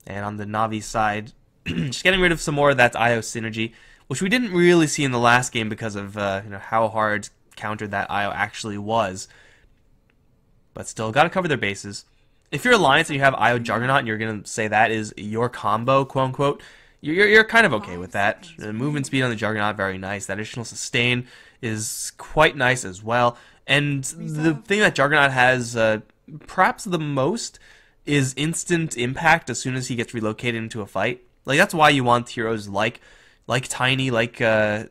And on the NaVi side, just getting rid of some more of that IO synergy, which we didn't really see in the last game because of how hard countered that IO actually was. But still, got to cover their bases. If you're Alliance and you have IO Juggernaut and you're going to say that is your combo, quote unquote, you're kind of okay with that. The movement speed on the Juggernaut, very nice. That additional sustain is quite nice as well. And the thing that Juggernaut has perhaps the most is instant impact as soon as he gets relocated into a fight. Like, that's why you want heroes like Tiny, like Ursa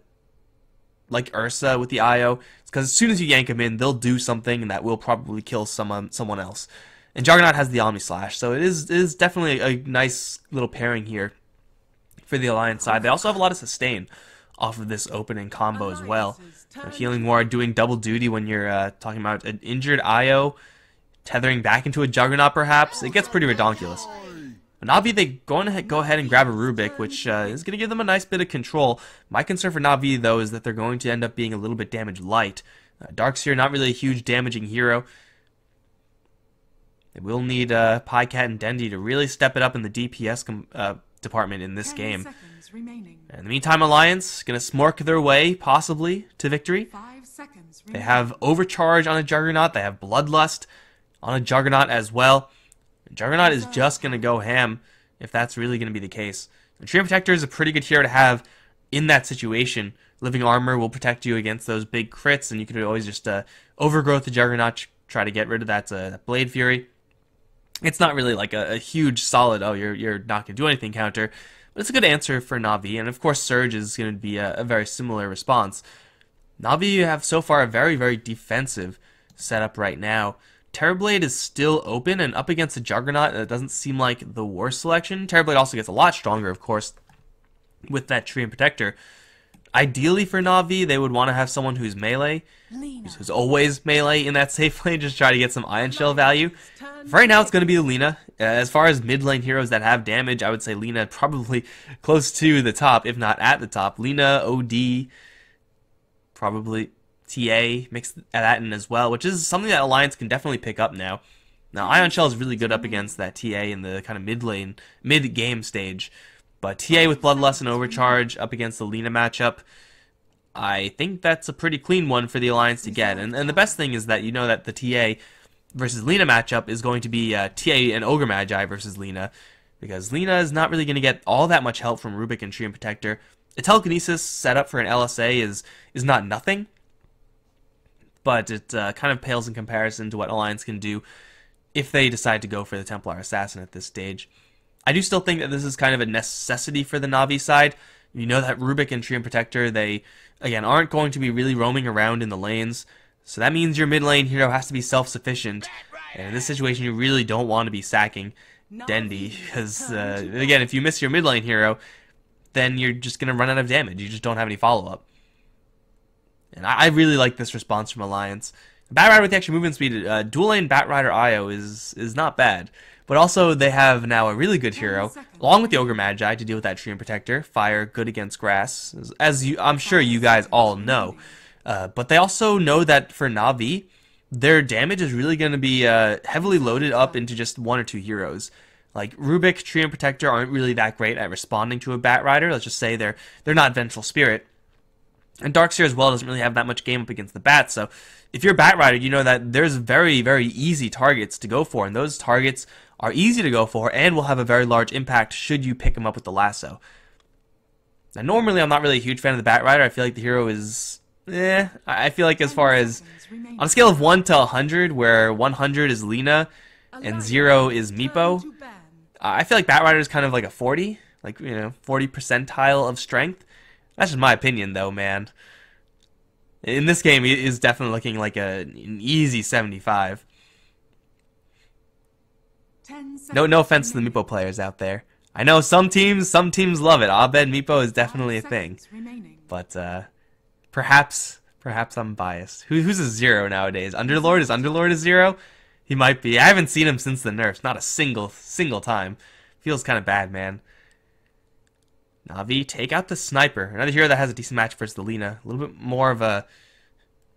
with the IO. It's because as soon as you yank him in, they'll do something and that will probably kill someone else. And Juggernaut has the Omni Slash, so it is definitely a nice little pairing here for the Alliance side. They also have a lot of sustain off of this opening combo as well. Healing Ward doing double duty when you're talking about an injured IO, tethering back into a Juggernaut perhaps. It gets pretty redonkulous. But NaVi, they go ahead and grab a Rubik, which is going to give them a nice bit of control. My concern for NaVi, though, is that they're going to end up being a little bit damage light. Darkseer, not really a huge damaging hero. They will need Pycat and Dendi to really step it up in the DPS department in this game. In the meantime, Alliance going to smork their way, possibly, to victory. They have Overcharge on a Juggernaut. They have Bloodlust on a Juggernaut as well. Juggernaut is just going to go ham if that's really going to be the case. The Treant Protector is a pretty good hero to have in that situation. Living Armor will protect you against those big crits, and you can always just overgrowth the Juggernaut, try to get rid of that Blade Fury. It's not really like a huge solid, oh, you're not going to do anything counter, but it's a good answer for NaVi, and of course Surge is going to be a very similar response. NaVi, you have so far a very, very defensive setup right now. Terrorblade is still open, and up against a Juggernaut, it doesn't seem like the worst selection. Terrorblade also gets a lot stronger, of course, with that Treant Protector. Ideally for NaVi, they would want to have someone who's melee, who's always melee in that safe lane, just try to get some Ion Shell value. For right now, it's going to be Lina. As far as mid lane heroes that have damage, I would say Lina probably close to the top, if not at the top. Lina, OD, probably TA, mix that in as well, which is something that Alliance can definitely pick up now. Now, Ion Shell is really good up against that TA in the kind of mid-game stage. But TA with Bloodlust and Overcharge up against the Lina matchup, I think that's a pretty clean one for the Alliance to get. And the best thing is that you know that the TA versus Lina matchup is going to be TA and Ogre Magi versus Lina, because Lina is not really going to get all that much help from Rubik and Treant Protector. A Telekinesis setup for an LSA is not nothing, but it kind of pales in comparison to what Alliance can do if they decide to go for the Templar Assassin at this stage. I do still think that this is kind of a necessity for the NaVi side. You know that Rubik and Treant Protector, they, again, aren't going to be really roaming around in the lanes. So that means your mid lane hero has to be self-sufficient. And in this situation, you really don't want to be sacking Dendi. Because, again, if you miss your mid lane hero, then you're just going to run out of damage. You just don't have any follow-up. And I really like this response from Alliance. Batrider with the extra movement speed, dual lane Batrider IO is not bad. But also, they have now a really good hero, along with the Ogre Magi, to deal with that Treant Protector. Fire, good against grass, as I'm sure you guys all know. But they also know that for NaVi, their damage is really going to be heavily loaded up into just one or two heroes. Like, Rubik, Treant Protector aren't really that great at responding to a Batrider. Let's just say they're not Vengeful Spirit. And Darkseer as well doesn't really have that much game up against the bats, so if you're a Batrider, you know that there's very, very easy targets to go for, and those targets are easy to go for and will have a very large impact should you pick them up with the lasso. Now, normally I'm not really a huge fan of the Batrider. I feel like the hero is, I feel like as far as, on a scale of 1 to 100, where 100 is Lina and 0 is Meepo, I feel like Batrider is kind of like a 40, like, 40 percentile of strength. That's just my opinion, though, man. In this game, it is definitely looking like an easy 75. No offense to the Meepo players out there. I know some teams love it. Abed Meepo is definitely a thing. But perhaps I'm biased. Who's a 0 nowadays? Underlord? Is Underlord a 0? He might be. I haven't seen him since the nerfs. Not a single time. Feels kind of bad, man. NaVi, take out the Sniper. Another hero that has a decent match versus the Lina. A little bit more of a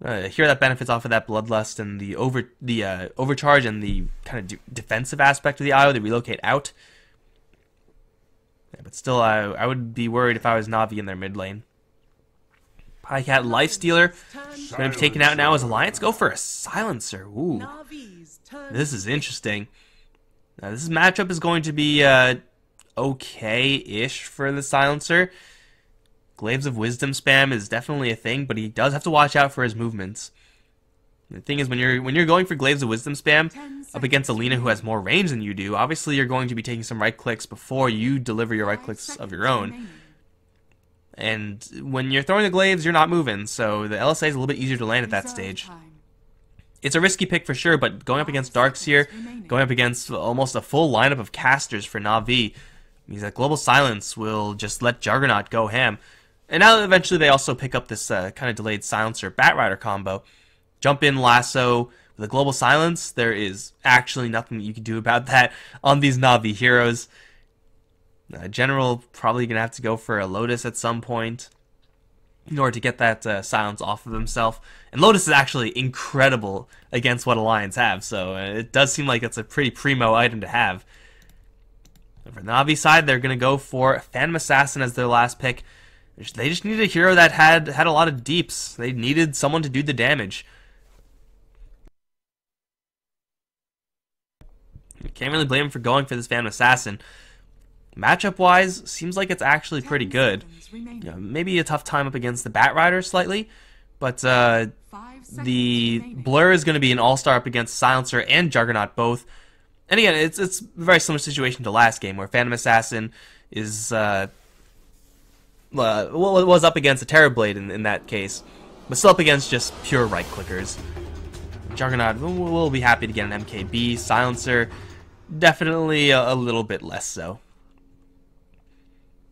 hero that benefits off of that Bloodlust and the Overcharge and the kind of defensive aspect of the IO, the relocate out. But still, I would be worried if I was NaVi in their mid lane. Pycat Lifestealer going to be taken out now as Alliance go for a Silencer. Ooh, this is interesting. Now, this matchup is going to be okay-ish for the Silencer. Glaives of Wisdom spam is definitely a thing, but he does have to watch out for his movements. The thing is, when you're going for Glaives of Wisdom spam up against Alina who has more range than you do, obviously you're going to be taking some right clicks before you deliver your right clicks of your own. And when you're throwing the Glaives, you're not moving, so the LSA is a little bit easier to land at that stage. It's a risky pick for sure, but going up against Darkseer, going up against almost a full lineup of casters for NaVi, means that Global Silence will just let Juggernaut go ham. And now eventually they also pick up this kind of delayed Silencer Batrider combo. Jump in lasso with a Global Silence. There is actually nothing that you can do about that on these NaVi heroes. General probably going to have to go for a Lotus at some point in order to get that silence off of himself. And Lotus is actually incredible against what Alliance have, so it does seem like it's a pretty primo item to have. And for the NaVi side, they're going to go for Phantom Assassin as their last pick. They just needed a hero that had a lot of deeps. They needed someone to do the damage. You can't really blame him for going for this Phantom Assassin. Matchup-wise, seems like it's actually pretty good. Maybe a tough time up against the Batrider slightly, but the Blur is going to be an all-star up against Silencer and Juggernaut both. And again, it's a very similar situation to last game, where Phantom Assassin is was up against a Terrorblade in that case, but still up against just pure right-clickers. Juggernaut will be happy to get an MKB. Silencer, definitely a little bit less so.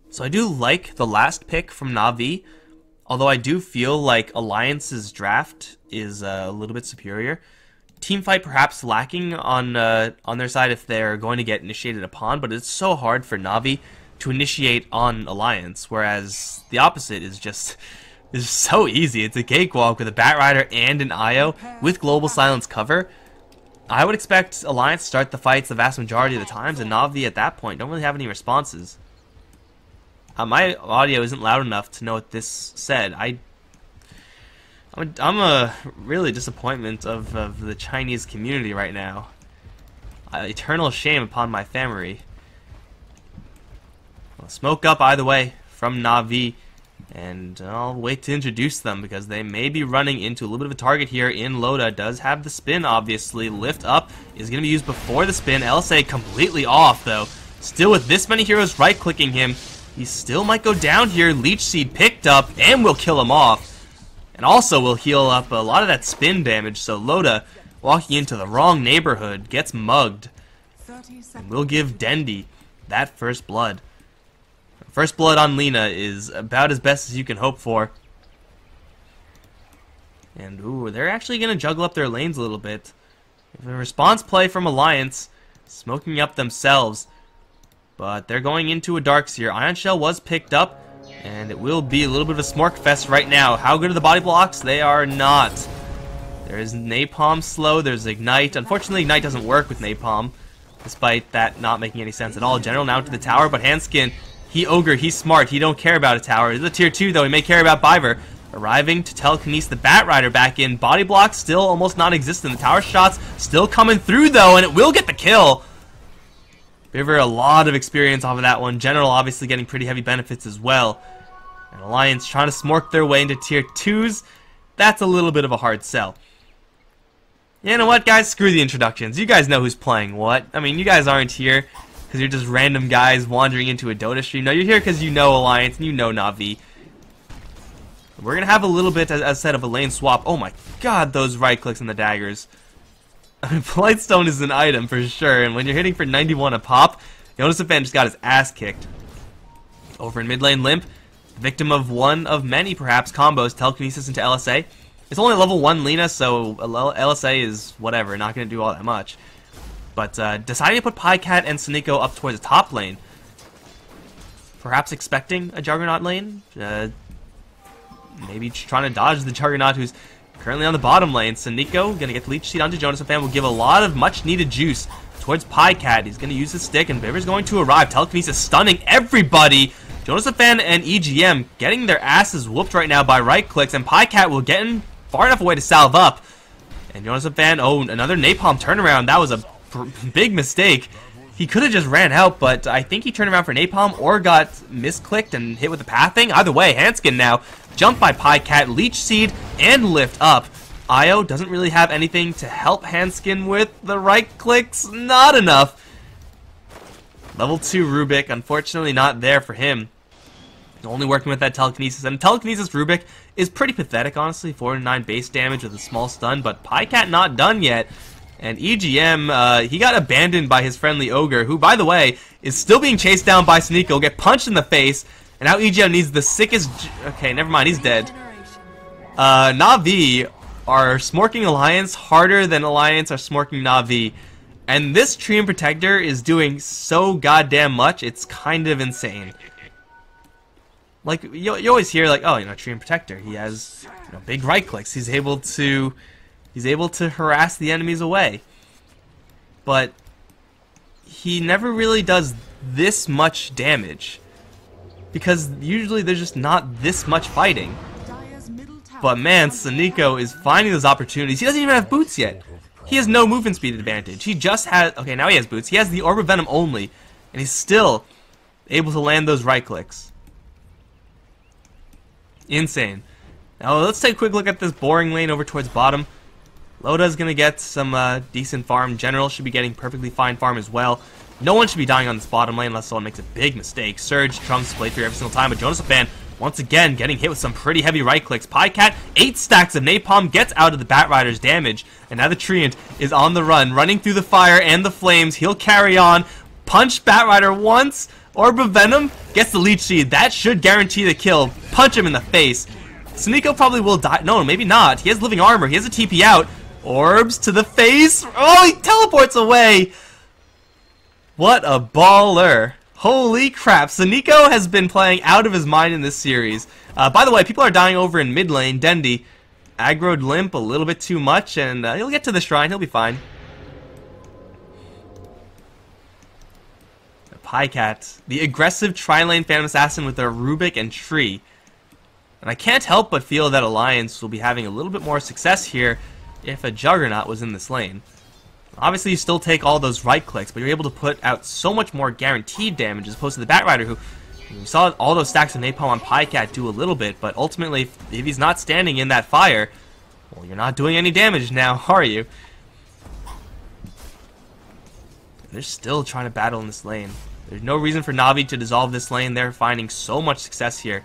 So I do like the last pick from NaVi, although I do feel like Alliance's draft is a little bit superior. Teamfight perhaps lacking on their side if they're going to get initiated upon, but it's so hard for NaVi to initiate on Alliance, whereas the opposite is just so easy. It's a cakewalk with a Batrider and an IO with Global Silence cover. I would expect Alliance to start the fights the vast majority of the times, and NaVi at that point don't really have any responses. My audio isn't loud enough to know what this said. I'm a really disappointment of the Chinese community right now. Eternal shame upon my family. Well, smoke up either way from NaVi, and I'll wait to introduce them because they may be running into a little bit of a target here in Loda. Does have the spin, obviously. Lift up is going to be used before the spin. LSA completely off, though. Still with this many heroes right-clicking him, he still might go down here. Leech Seed picked up and will kill him off. And also will heal up a lot of that spin damage, so Loda, walking into the wrong neighborhood, gets mugged. And will give Dendi that first blood. First blood on Lina is about as best as you can hope for. And ooh, they're actually going to juggle up their lanes a little bit. A response play from Alliance, smoking up themselves. But they're going into a Darkseer. Ion Shell was picked up, and it will be a little bit of a smork fest right now. How good are the body blocks? They are not. There is Napalm slow, there's Ignite. Unfortunately, Ignite doesn't work with Napalm, despite that not making any sense at all. General now to the tower, but Hanskin, he ogre, he's smart, he don't care about a tower. He's a tier 2 though, he may care about Biver. Arriving to telekinesis the Batrider back in. Body blocks still almost non-existent. The tower shots still coming through though, and it will get the kill. Biver, a lot of experience off of that one. General obviously getting pretty heavy benefits as well. And Alliance trying to smork their way into tier 2s. That's a little bit of a hard sell. You know what, guys? Screw the introductions. You guys know who's playing what. I mean, you guys aren't here because you're just random guys wandering into a Dota stream. No, you're here because you know Alliance and you know NaVi. We're going to have a little bit, as I said, of a lane swap. Oh my god, those right clicks and the daggers. I mean, Blightstone is an item for sure, and when you're hitting for 91 a pop, Jonas Fan just got his ass kicked. Over in mid lane, Limp, victim of one of many, perhaps, combos, telekinesis into LSA. It's only level 1 Lina, so LSA is whatever, not going to do all that much. But deciding to put Pycat and Sunico up towards the top lane, perhaps expecting a Juggernaut lane, maybe trying to dodge the Juggernaut who's currently on the bottom lane. Sunico going to get the Leech Seed onto Jonas Fan, will give a lot of much needed juice towards Pycat. He's going to use his stick, and Biver's going to arrive. Telekinesis stunning everybody. Jonathon and EGM getting their asses whooped right now by right clicks, and Pycat will get in far enough away to salve up. And Jonathon, oh, another napalm turnaround. That was a big mistake. He could have just ran out, but I think he turned around for napalm or got misclicked and hit with the pathing. Either way, Hanskin now jumped by Pycat, Leech Seed, and lift up. Io doesn't really have anything to help Hanskin with the right clicks. Not enough. Level 2 Rubik, unfortunately not there for him. Only working with that telekinesis, and telekinesis Rubik is pretty pathetic, honestly. 4-9 base damage with a small stun, but Pycat not done yet. And EGM, he got abandoned by his friendly Ogre, who, by the way, is still being chased down by Sneeko, get punched in the face, and now EGM needs the sickest... Okay, never mind, he's dead. NaVi are smorking Alliance harder than Alliance are smorking NaVi. And this Tree and Protector is doing so goddamn much, it's kind of insane. Like, you always hear, like, oh, Tree and Protector, he has big right clicks, he's able to harass the enemies away. But he never really does this much damage, because usually there's just not this much fighting. But man, Sneeko is finding those opportunities. He doesn't even have boots yet. He has no movement speed advantage. He just has... Okay, now he has boots. He has the Orb of Venom only, and he's still able to land those right clicks. Insane. Now let's take a quick look at this boring lane over towards bottom. Loda's going to get some decent farm. General should be getting perfectly fine farm as well. No one should be dying on this bottom lane unless someone makes a big mistake. Surge trumps playthrough every single time, but Jonathon once again getting hit with some pretty heavy right clicks. Pycat, 8 stacks of napalm, gets out of the Batrider's damage, and now the Treant is on the run, running through the fire and the flames. He'll carry on, punch Batrider once, Orb of Venom, gets the Leech Seed. That should guarantee the kill. Punch him in the face. Sneeko probably will die. No, maybe not. He has living armor. He has a TP out. Orbs to the face. Oh, he teleports away. What a baller. Holy crap. Sneeko has been playing out of his mind in this series. By the way, people are dying over in mid lane. Dendi aggroed Limp a little bit too much, and he'll get to the shrine. He'll be fine. Pycat, the aggressive tri-lane Phantom Assassin with their Rubik and Tree. And I can't help but feel that Alliance will be having a little bit more success here if a Juggernaut was in this lane. Obviously, you still take all those right clicks, but you're able to put out so much more guaranteed damage as opposed to the Batrider, who you saw all those stacks of napalm on Pycat do a little bit, but ultimately, if he's not standing in that fire, well, you're not doing any damage now, are you? They're still trying to battle in this lane. There's no reason for NaVi to dissolve this lane. They're finding so much success here.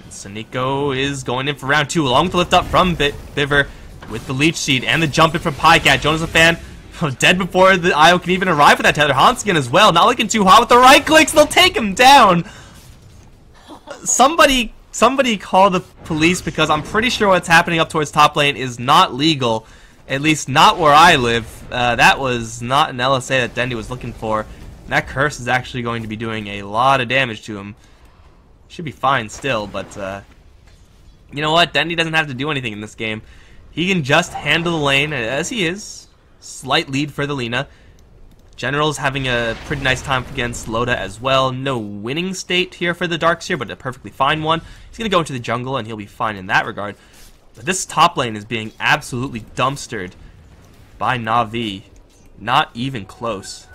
And Sneeko is going in for round 2, along with the lift up from Biver with the Leech Seed and the jump in from Pycat. Jonathon dead before the Io can even arrive with that tether. Hanskin as well, not looking too hot with the right clicks. They'll take him down. Somebody call the police, because I'm pretty sure what's happening up towards top lane is not legal. At least not where I live. That was not an LSA that Dendi was looking for. That curse is actually going to be doing a lot of damage to him. Should be fine still, but you know what? Dendi doesn't have to do anything in this game. He can just handle the lane as he is. Slight lead for the Lina. General's having a pretty nice time against Loda as well. No winning state here for the Darkseer, but a perfectly fine one. He's going to go into the jungle, and he'll be fine in that regard. But this top lane is being absolutely dumpstered by NaVi. Not even close.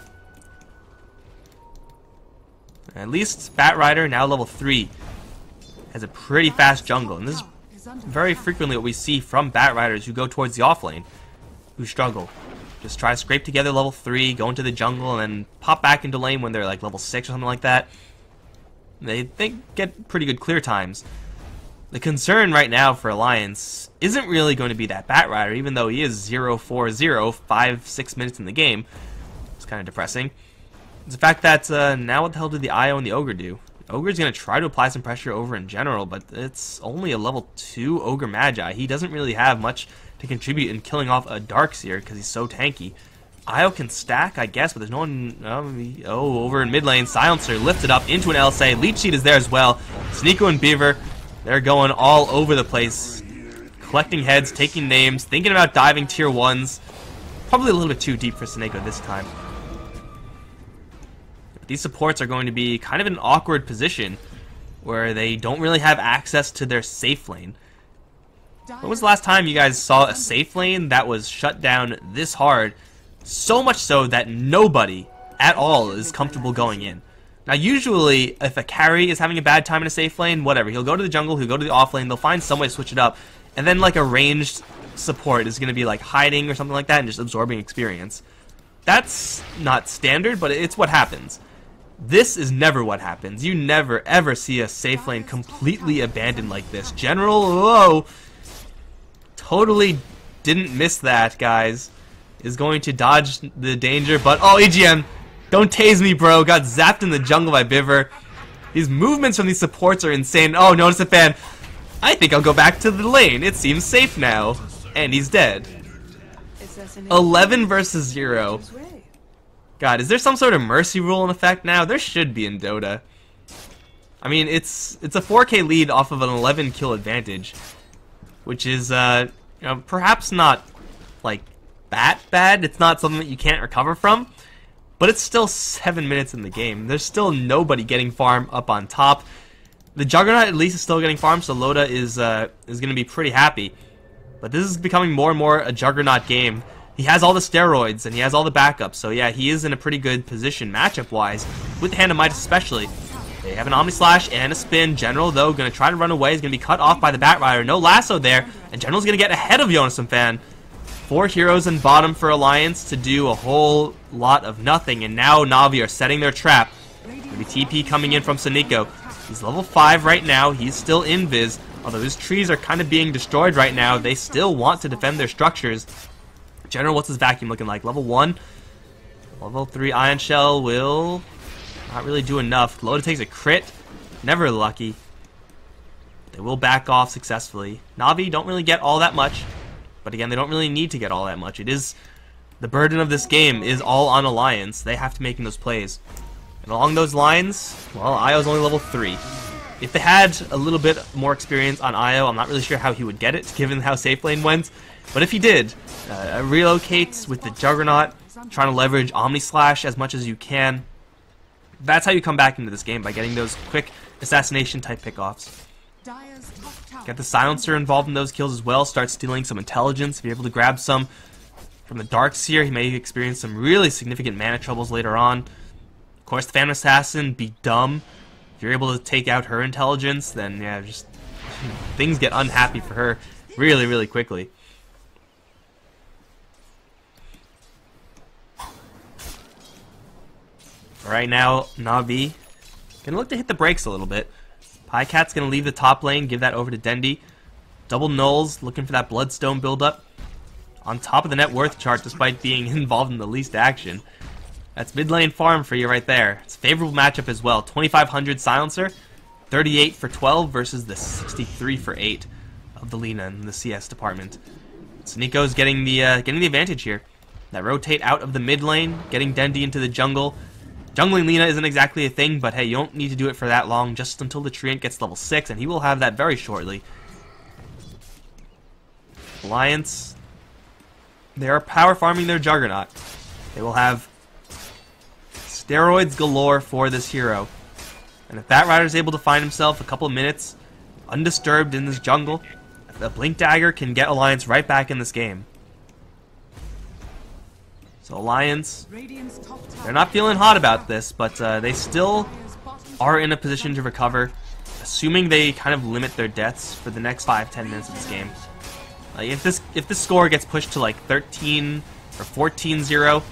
At least Batrider, now level 3, has a pretty fast jungle. And this is very frequently what we see from Batriders who go towards the off lane, who struggle. Just try to scrape together level 3, go into the jungle, and then pop back into lane when they're like level 6 or something like that. They get pretty good clear times. The concern right now for Alliance isn't really going to be that Batrider, even though he is 0-4-0, 5-6 minutes in the game. It's kind of depressing. It's the fact that now what the hell did the Io and the Ogre do? Ogre's going to try to apply some pressure over in general, but it's only a level 2 Ogre Magi. He doesn't really have much to contribute in killing off a Darkseer because he's so tanky. Io can stack, I guess, but there's no one... over in mid lane, Silencer lifted up into an LSA. Leech Seed is there as well. Sneeko and Beaver, they're going all over the place. Collecting heads, taking names, thinking about diving tier 1s. Probably a little bit too deep for Sneeko this time. These supports are going to be kind of in an awkward position where they don't really have access to their safe lane. When was the last time you guys saw a safe lane that was shut down this hard? So much so that nobody at all is comfortable going in. Now usually, if a carry is having a bad time in a safe lane, whatever, he'll go to the jungle, he'll go to the off lane, they'll find some way to switch it up, and then like a ranged support is going to be like hiding or something like that and just absorbing experience. That's not standard, but it's what happens. This is never what happens. You never ever see a safe lane completely abandoned like this. General, whoa, totally didn't miss that, guys. Is going to dodge the danger, but oh, EGM, don't tase me, bro. Got zapped in the jungle by Biver. These movements from these supports are insane. Oh, notice the fan. I think I'll go back to the lane. It seems safe now. And he's dead. 11 versus 0. God, is there some sort of mercy rule in effect now? There should be in Dota. I mean, it's a 4K lead off of an 11 kill advantage, which is you know, perhaps not like that bad. It's not something that you can't recover from, but it's still 7 minutes in the game. There's still nobody getting farm up on top. The Juggernaut at least is still getting farm, so Loda is going to be pretty happy. But this is becoming more and more a Juggernaut game. He has all the steroids and he has all the backups, so yeah, he is in a pretty good position matchup-wise, with the Hand of Might especially. They have an Omni Slash and a spin. General, though, going to try to run away. He's going to be cut off by the Batrider. No lasso there, and General's going to get ahead of Jonas Fan. 4 heroes in bottom for Alliance to do a whole lot of nothing, and now NaVi are setting their trap. Maybe TP coming in from Sonico. He's level 5 right now. He's still invis. Although his trees are kind of being destroyed right now, they still want to defend their structures. General, what's his vacuum looking like? Level 1? Level 3 Ion Shell will not really do enough. Loda takes a crit. Never lucky. They will back off successfully. NaVi don't really get all that much. But again, they don't really need to get all that much. It is the burden of this game is all on Alliance. They have to make those plays. And along those lines, well, Io's only level 3. If they had a little bit more experience on Io, I'm not really sure how he would get it, given how safe lane went. But if he did, relocates with the Juggernaut, trying to leverage Omni Slash as much as you can. That's how you come back into this game, by getting those quick assassination type pickoffs. Get the Silencer involved in those kills as well, start stealing some intelligence. If you're able to grab some from the Dark Seer, he may experience some really significant mana troubles later on. Of course, the Phantom Assassin, be dumb. If you're able to take out her intelligence, then yeah, just things get unhappy for her really, really quickly. Right now, NaVi gonna look to hit the brakes a little bit. Pycat's gonna leave the top lane, give that over to Dendi. Double Nulls, looking for that Bloodstone buildup. On top of the net worth chart, despite being involved in the least action. That's mid lane farm for you right there. It's a favorable matchup as well. 2,500 Silencer, 38 for 12 versus the 63 for 8 of the Lina in the CS department. So Nico's getting the advantage here. That rotate out of the mid lane, getting Dendi into the jungle. Jungling Lina isn't exactly a thing, but hey, you don't need to do it for that long, just until the Treant gets level 6, and he will have that very shortly. Alliance, they are power farming their Juggernaut. They will have steroids galore for this hero. And if Batrider is able to find himself a couple of minutes undisturbed in this jungle, the Blink Dagger can get Alliance right back in this game. So Alliance, they're not feeling hot about this, but they still are in a position to recover, assuming they kind of limit their deaths for the next 5-10 minutes of this game. If this score gets pushed to like 13 or 14-0,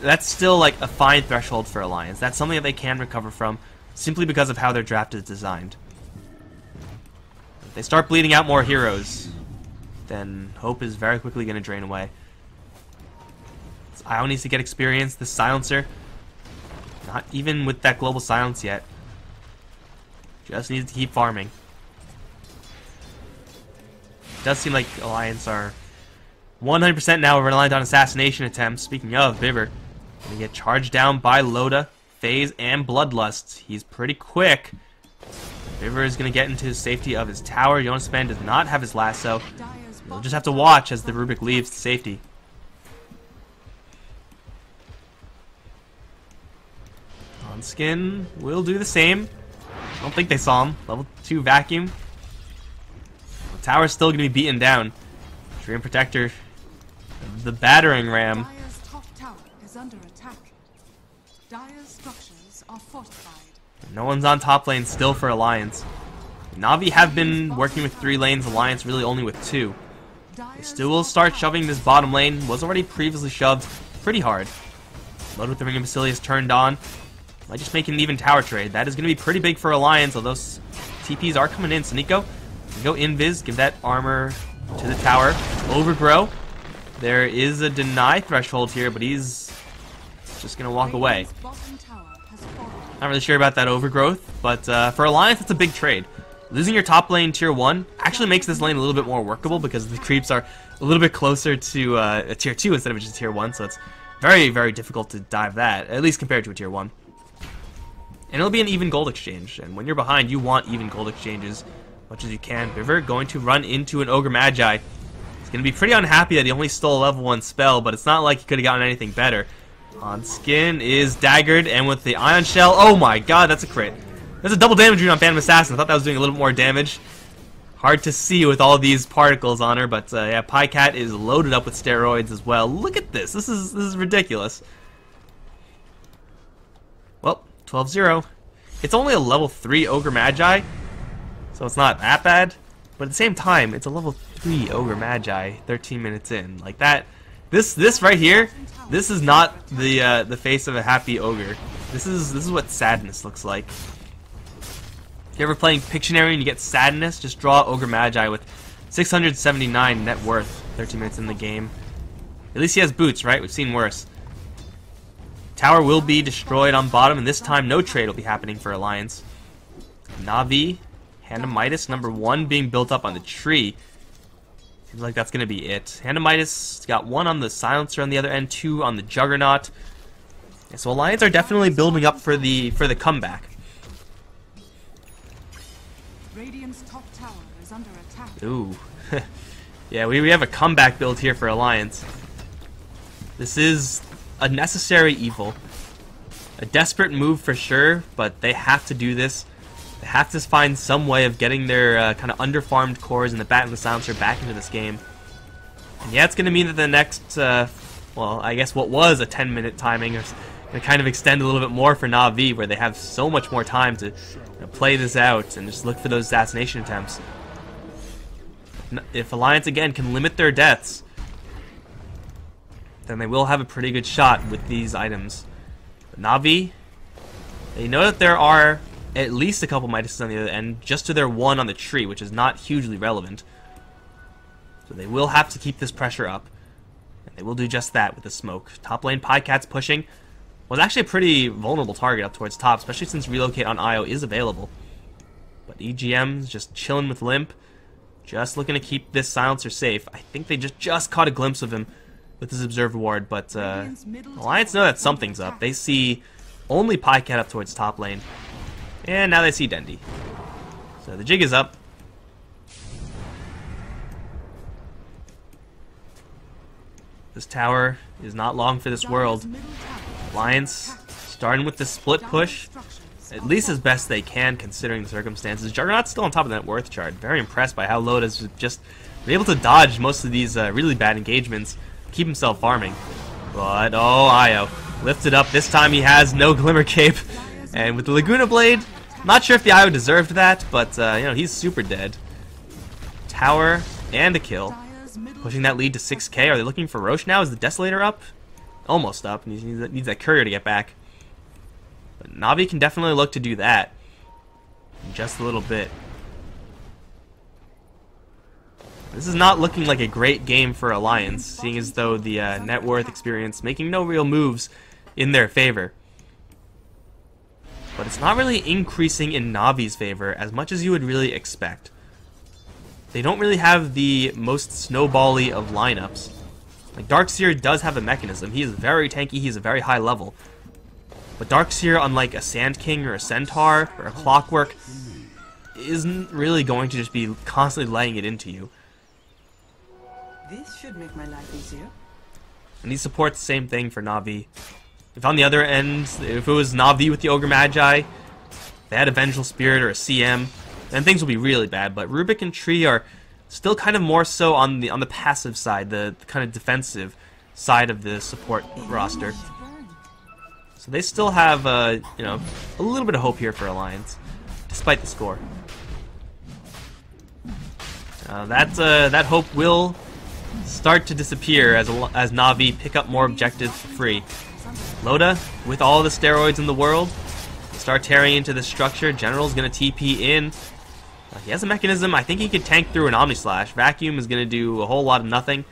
that's still like a fine threshold for Alliance. That's something that they can recover from, simply because of how their draft is designed. If they start bleeding out more heroes, then hope is very quickly going to drain away. Io needs to get experience. The Silencer, not even with that global silence yet. Just needs to keep farming. It does seem like Alliance are 100% now reliant on assassination attempts. Speaking of, Biver gonna get charged down by Loda, FaZe, and Bloodlust. He's pretty quick. Biver is gonna get into the safety of his tower. Jonas Fan does not have his lasso. You'll just have to watch as the Rubik leaves to safety. On Skin will do the same. I don't think they saw him. Level 2 vacuum. The tower's still going to be beaten down. Dream Protector, the battering ram. Dire's top tower is under attack. Dire's structures are fortified. No one's on top lane still for Alliance. NaVi have been working with 3 lanes, Alliance really only with 2. They still will start shoving this bottom lane. Was already previously shoved pretty hard. Load with the Ring of Basilius turned on. Might just make an even tower trade. That is going to be pretty big for Alliance, although TPs are coming in. So Nico can go invis, give that armor to the tower. Overgrow. There is a deny threshold here, but he's just going to walk away. Not really sure about that overgrowth, but for Alliance, it's a big trade. Losing your top lane tier 1 actually makes this lane a little bit more workable because the creeps are a little bit closer to a tier 2 instead of just tier 1, so it's very, very difficult to dive that, at least compared to a tier 1. And it'll be an even gold exchange, and when you're behind, you want even gold exchanges as much as you can. River going to run into an Ogre Magi. He's going to be pretty unhappy that he only stole a level 1 spell, but it's not like he could have gotten anything better. On Skin is daggered, and with the Ion Shell, oh my god, that's a crit. There's a double damage rune on Phantom Assassin. I thought that was doing a little bit more damage. Hard to see with all these particles on her, but yeah, Pycat is loaded up with steroids as well. Look at this. This is ridiculous. Well, 12-0. It's only a level 3 Ogre Magi, so it's not that bad. But at the same time, it's a level 3 Ogre Magi 13 minutes in. Like that. This right here, this is not the face of a happy ogre. This is what sadness looks like. If you're ever playing Pictionary and you get sadness, just draw Ogre Magi with 679 net worth 13 minutes in the game. At least he has boots, right? We've seen worse. Tower will be destroyed on bottom, and this time no trade will be happening for Alliance. NaVi, Hand of Midas, number 1 being built up on the tree. Seems like that's going to be it. Hand of Midas got 1 on the Silencer on the other end, 2 on the Juggernaut. Yeah, so Alliance are definitely building up for the comeback. Radiant's top tower is under attack. Ooh. Yeah, we have a comeback build here for Alliance. This is a necessary evil. A desperate move for sure, but they have to do this. They have to find some way of getting their kind of underfarmed cores and the Bat and the Silencer back into this game. And yeah, it's going to mean that the next, well, I guess what was a 10-minute timing is going to kind of extend a little bit more for NaVi, where they have so much more time to play this out and just look for those assassination attempts. If Alliance, again, can limit their deaths, then they will have a pretty good shot with these items. But NaVi, they know that there are at least a couple Midases on the other end, just to their 1 on the tree, which is not hugely relevant. So they will have to keep this pressure up. And they will do just that with the smoke. Top lane, Pycat's pushing. Was actually a pretty vulnerable target up towards top, especially since Relocate on IO is available. But EGM's just chilling with Limp. Just looking to keep this Silencer safe. I think they just caught a glimpse of him with his Observed Ward, but Alliance know that something's up. They see only Pycat up towards top lane. And now they see Dendi. So the jig is up. This tower is not long for this world. Alliance starting with the split push, at least as best they can considering the circumstances. Juggernaut's still on top of that worth chart. Very impressed by how Loda's just been able to dodge most of these really bad engagements, keep himself farming. But oh, IO lifted up. This time he has no Glimmer Cape, and with the Laguna Blade, not sure if the IO deserved that, but you know, he's super dead. Tower and a kill, pushing that lead to 6k. Are they looking for Roche now? Is the Desolator up? Almost up. He needs that courier to get back. But NaVi can definitely look to do that in just a little bit. This is not looking like a great game for Alliance, seeing as though the net worth experience making no real moves in their favor. But it's not really increasing in NaVi's favor as much as you would really expect. They don't really have the most snowbally of lineups. Like, Darkseer does have a mechanism. He is very tanky, he's a very high level. But Darkseer, unlike a Sand King or a Centaur or a Clockwork, isn't really going to just be constantly laying it into you. This should make my life easier. And he supports the same thing for NaVi. If on the other end, if it was NaVi with the Ogre Magi, they had a Vengeful Spirit or a CM, then things will be really bad. But Rubik and Tree are still kind of more so on the passive side, the kind of defensive side of the support roster. So they still have, you know, a little bit of hope here for Alliance, despite the score. That hope will start to disappear as NaVi pick up more objectives for free. Loda, with all the steroids in the world, start tearing into the structure. General's going to TP in. He has a mechanism. I think he could tank through an Omni Slash. Vacuum is going to do a whole lot of nothing,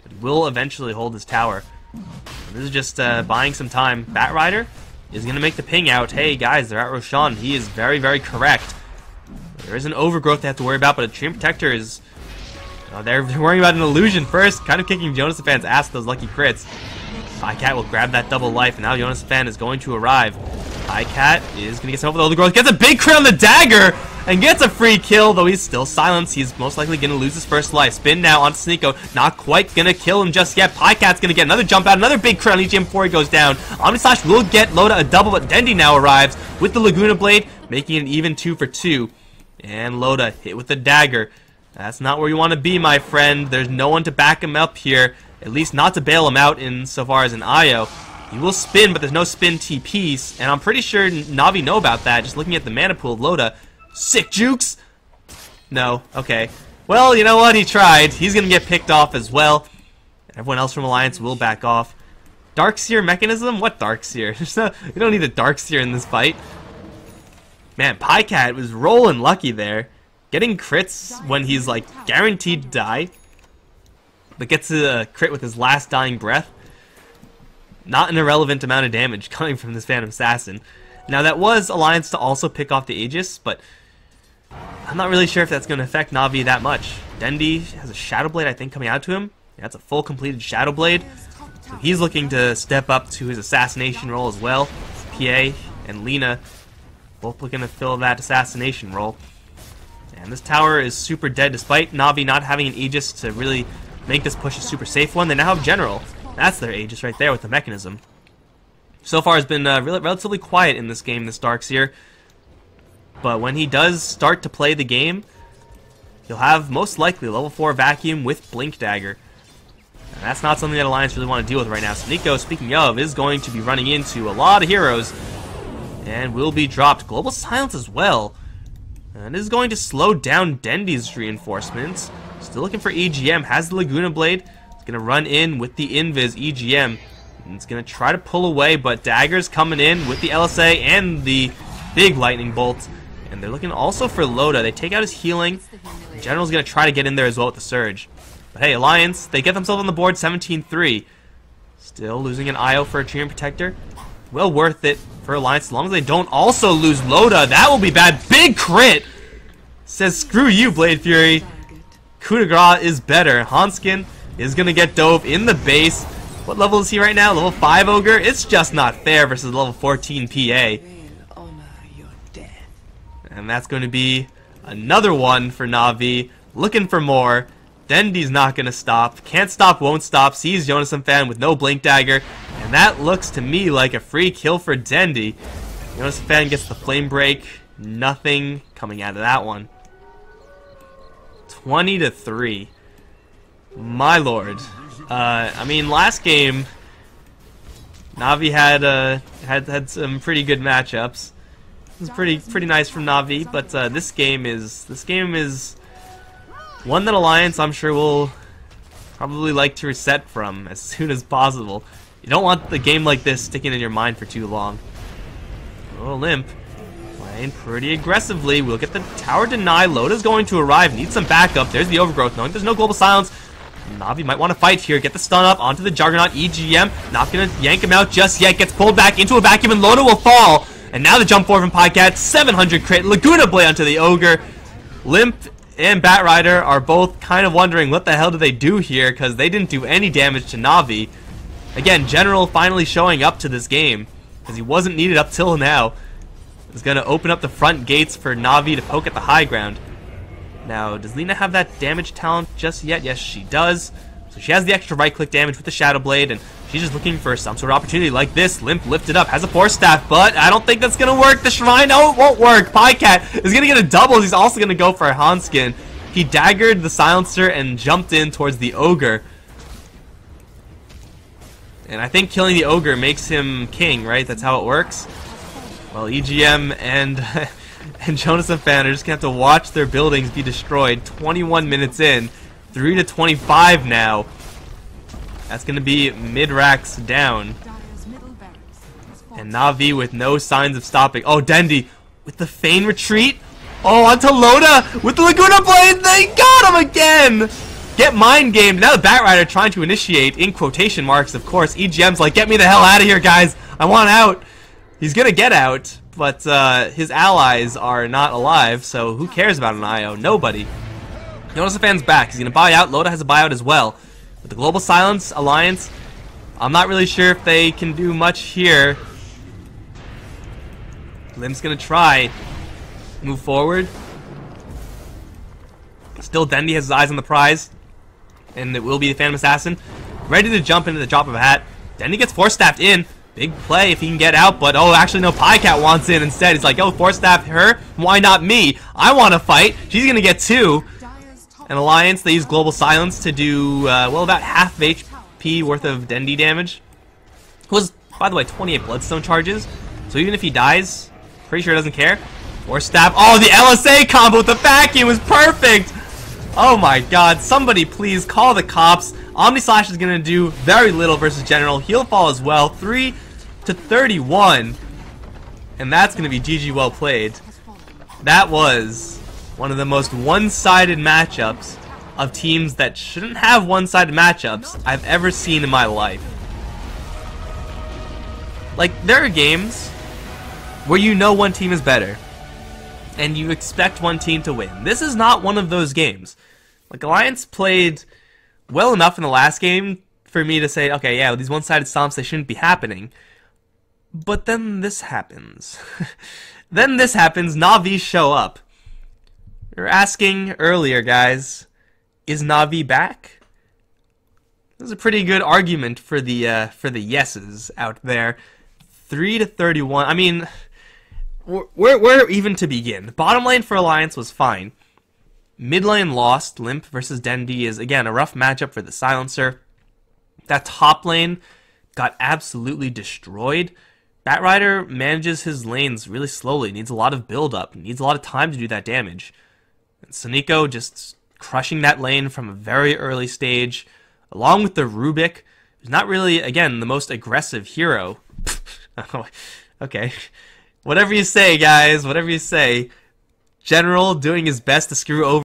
but he will eventually hold his tower. This is just buying some time. Batrider is going to make the ping out. Hey guys, they're at Roshan. He is very, very correct. There is an overgrowth they have to worry about, but a Treant Protector is... they're worrying about an illusion first, kind of kicking Jonasaphan's ass with those lucky crits. Highcat will grab that double life, and now Jonasaphan is going to arrive. Highcat is going to get some over the overgrowth, gets a big crit on the dagger, and gets a free kill, though he's still silenced. He's most likely going to lose his first life. Spin now onto Sneeko, not quite going to kill him just yet. Highcat's going to get another jump out, another big crit on EGM before he goes down. Omni Slash will get Loda a double, but Dendi now arrives with the Laguna Blade, making it an even 2 for 2. And Loda hit with the dagger. That's not where you want to be, my friend. There's no one to back him up here. At least not to bail him out in so far as an IO. He will spin, but there's no spin TPs. And I'm pretty sure NaVi know about that, just looking at the mana pool of Loda. Sick jukes? No. Okay. Well, you know what? He tried. He's going to get picked off as well. Everyone else from Alliance will back off. Darkseer mechanism? What Darkseer? We don't need a Darkseer in this fight. Man, Pycat was rolling lucky there. Getting crits when he's, like, guaranteed to die. But gets a crit with his last dying breath. Not an irrelevant amount of damage coming from this Phantom Assassin. Now, that was Alliance to also pick off the Aegis, but I'm not really sure if that's going to affect NaVi that much. Dendi has a Shadow Blade, I think, coming out to him. Yeah, that's a full completed Shadow Blade. So he's looking to step up to his assassination role as well. PA and Lina both looking to fill that assassination role. And this tower is super dead, despite NaVi not having an Aegis to really make this push a super safe one. They now have General. That's their Aegis right there with the mechanism. So far, it's been relatively quiet in this game, this Darkseer. But when he does start to play the game, he'll have most likely level 4 Vacuum with Blink Dagger. And that's not something that Alliance really want to deal with right now. So Nico, speaking of, is going to be running into a lot of heroes and will be dropped. Global Silence as well. And this is going to slow down Dendi's reinforcements. Still looking for EGM. Has the Laguna Blade. It's going to run in with the Invis EGM. And it's going to try to pull away, but Dagger's coming in with the LSA and the big Lightning Bolt. And they're looking also for Loda. They take out his healing. General's going to try to get in there as well with the Surge. But hey, Alliance, they get themselves on the board 17-3. Still losing an IO for a Treant Protector. Well worth it for Alliance as long as they don't also lose Loda. That will be bad. Big crit! Says, screw you, Blade Fury. Coup de grace is better. Hanskin is going to get dove in the base. What level is he right now? Level 5 Ogre? It's just not fair versus level 14 PA. And that's going to be another one for NaVi. Looking for more. Dendi's not going to stop. Can't stop, won't stop. Sees Jonasaphan with no Blink Dagger. And that looks to me like a free kill for Dendi. Jonasaphan gets the Flame Break. Nothing coming out of that one. 20-3. My lord. I mean, last game, NaVi had some pretty good matchups. It was pretty nice from NaVi, but this game is one that Alliance, I'm sure, will probably like to reset from as soon as possible. You don't want the game like this sticking in your mind for too long. Oh, Limp. Playing pretty aggressively. We'll get the tower denied. Loda's going to arrive. Needs some backup. There's the overgrowth. Knowing there's no global silence, NaVi might want to fight here. Get the stun up onto the Juggernaut. EGM. Not going to yank him out just yet. Gets pulled back into a vacuum, and Loda will fall. And now the jump forward from Pycat. 700 crit. Laguna Blade onto the Ogre. Limp and Batrider are both kind of wondering what the hell do they do here, because they didn't do any damage to NaVi. Again, General finally showing up to this game, because he wasn't needed up till now. Is going to open up the front gates for NaVi to poke at the high ground. Now, does Lina have that damage talent just yet? Yes, she does. So she has the extra right-click damage with the Shadow Blade, and She's just looking for some sort of opportunity like this. Limp lifted up, has a Force Staff, but I don't think that's going to work. The Shrine, no, it won't work. Pycat is going to get a double. He's also going to go for a Hanskin. He daggered the Silencer and jumped in towards the Ogre. And I think killing the Ogre makes him king, right? That's how it works. Well, EGM and and Jonas and Fan are just going to have to watch their buildings be destroyed. 21 minutes in. 3-25 now. That's going to be mid-racks down. And NaVi with no signs of stopping. Oh, Dendi with the feign retreat. Oh, onto Loda with the Laguna Blade. They got him again. Get mind gamed. Now the Batrider trying to initiate, in quotation marks, of course. EGM's like, get me the hell out of here, guys. I want out. He's going to get out, but his allies are not alive, so who cares about an IO? Nobody. Jonas the Fan's back. He's going to buy out. Loda has a buyout as well. With the Global Silence Alliance, I'm not really sure if they can do much here. Lim's going to try. Move forward. Still, Dendi has his eyes on the prize. And it will be the Phantom Assassin. Ready to jump into the drop of a hat. Dendi gets Force Staffed in. Big play if he can get out, but oh, actually no, Pycat wants in instead. He's like, oh, Force Staff her? Why not me? I want to fight. She's going to get 2. An Alliance, they use Global Silence to do, well, about half HP worth of Dendi damage. It was, by the way, 28 Bloodstone charges. So even if he dies, pretty sure he doesn't care. Force Staff. Oh, the LSA combo with the vacuum was perfect! Oh my god, somebody please call the cops. Omni Slash is going to do very little versus General. He'll fall as well. 3-31. And that's going to be GG well played. That was one of the most one-sided matchups of teams that shouldn't have one-sided matchups I've ever seen in my life. Like, there are games where you know one team is better, and you expect one team to win. This is not one of those games. Like, Alliance played well enough in the last game for me to say, okay, yeah, these one-sided stomps, they shouldn't be happening. But then this happens. Then this happens, NaVi show up. We were asking earlier, guys, is NaVi back? There's a pretty good argument for the yeses out there. 3-31. I mean, where even to begin? Bottom lane for Alliance was fine. Mid lane lost. Limp versus Dendi is again a rough matchup for the Silencer. That top lane got absolutely destroyed. Batrider manages his lanes really slowly. Needs a lot of build up. Needs a lot of time to do that damage. And Soniko just crushing that lane from a very early stage, along with the Rubik, who's not really, again, the most aggressive hero. Okay. Whatever you say, guys, whatever you say. General doing his best to screw over